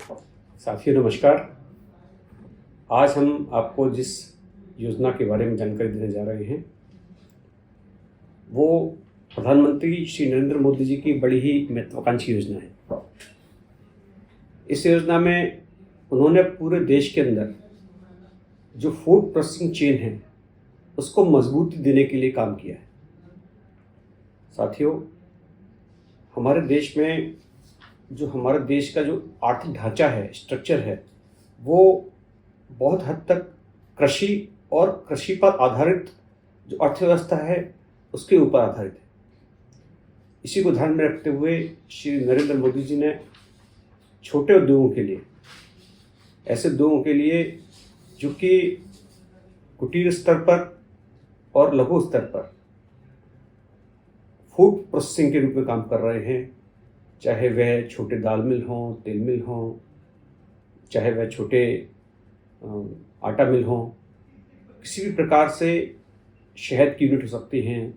साथियों नमस्कार। आज हम आपको जिस योजना के बारे में जानकारी देने जा रहे हैं वो प्रधानमंत्री श्री नरेंद्र मोदी जी की बड़ी ही महत्वाकांक्षी योजना है। इस योजना में उन्होंने पूरे देश के अंदर जो फूड प्रोसेसिंग चेन है उसको मजबूती देने के लिए काम किया है। साथियों, हमारे देश में हमारे देश का जो आर्थिक ढांचा है, स्ट्रक्चर है, वो बहुत हद तक कृषि और कृषि पर आधारित जो अर्थव्यवस्था है उसके ऊपर आधारित है। इसी को ध्यान में रखते हुए श्री नरेंद्र मोदी जी ने छोटे उद्योगों के लिए, ऐसे उद्योगों के लिए जो कि कुटीर स्तर पर और लघु स्तर पर फूड प्रोसेसिंग के रूप में काम कर रहे हैं, चाहे वह छोटे दाल मिल हों, तेल मिल हों, चाहे वह छोटे आटा मिल हों, किसी भी प्रकार से शहद की यूनिट हो सकती हैं,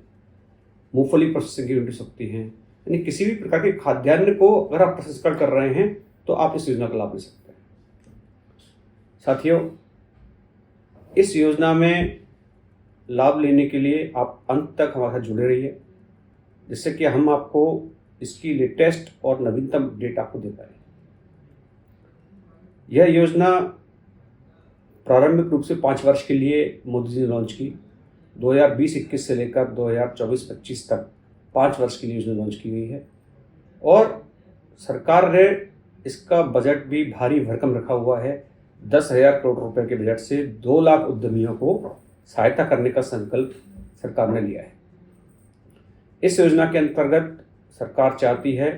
मूंगफली प्रोसेसिंग की यूनिट हो सकती हैं, यानी किसी भी प्रकार के खाद्यान्न को अगर आप प्रोसेस कर रहे हैं तो आप इस योजना का लाभ ले सकते हैं। साथियों, इस योजना में लाभ लेने के लिए आप अंत तक हमारे साथ जुड़े रहिए, जिससे कि हम आपको इसकी लेटेस्ट और नवीनतम अपडेट आपको दे पाए। यह योजना प्रारंभिक रूप से 5 वर्ष के लिए मोदी जी ने लॉन्च की। 2020-21 से लेकर 2024-25 तक 5 वर्ष के लिए योजना लॉन्च की गई है और सरकार ने इसका बजट भी भारी भरकम रखा हुआ है। 10,000 करोड़ रुपए के बजट से 2 लाख उद्यमियों को सहायता करने का संकल्प सरकार ने लिया है। इस योजना के अंतर्गत सरकार चाहती है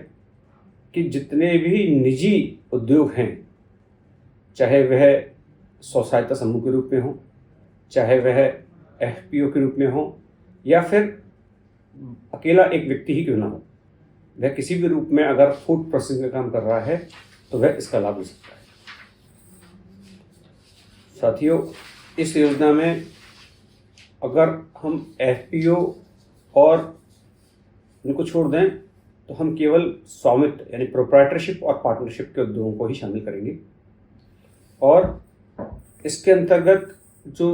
कि जितने भी निजी उद्योग हैं, चाहे वह स्व सहायता समूह के रूप में हो, चाहे वह एफपीओ के रूप में हो, या फिर अकेला एक व्यक्ति ही क्यों ना हो, वह किसी भी रूप में अगर फूड प्रोसेसिंग का काम कर रहा है तो वह इसका लाभ ले सकता है। साथियों, इस योजना में अगर हम एफपीओ और इनको छोड़ दें तो हम केवल स्वामित्व यानी प्रोप्राइटरशिप और पार्टनरशिप के उद्योगों को ही शामिल करेंगे और इसके अंतर्गत जो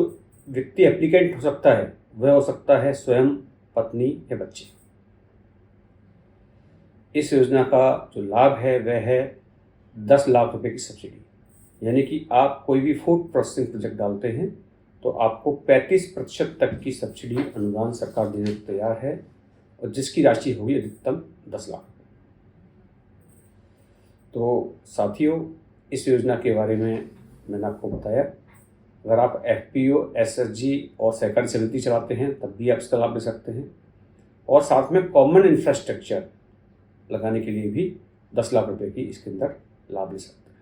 व्यक्ति एप्लीकेंट हो सकता है वह हो सकता है स्वयं, पत्नी या बच्चे। इस योजना का जो लाभ है वह है 10 लाख रुपए की सब्सिडी, यानी कि आप कोई भी फूड प्रोसेसिंग प्रोजेक्ट डालते हैं तो आपको 35% तक की सब्सिडी अनुदान सरकार देने को तैयार है और जिसकी राशि होगी अधिकतम 10 लाख। तो साथियों, इस योजना के बारे में मैंने आपको बताया। अगर आप एफपीओ, एसएचजी और सहकारी समिति चलाते हैं तब भी आप इसका लाभ ले सकते हैं और साथ में कॉमन इंफ्रास्ट्रक्चर लगाने के लिए भी 10 लाख रुपए की इसके अंदर लाभ ले सकते हैं।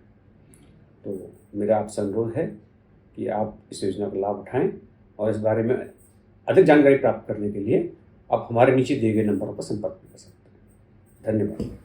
तो मेरा आपसे अनुरोध है कि आप इस योजना का लाभ उठाएं और इस बारे में अधिक जानकारी प्राप्त करने के लिए आप हमारे नीचे दिए गए नंबरों पर संपर्क कर सकते हैं। धन्यवाद।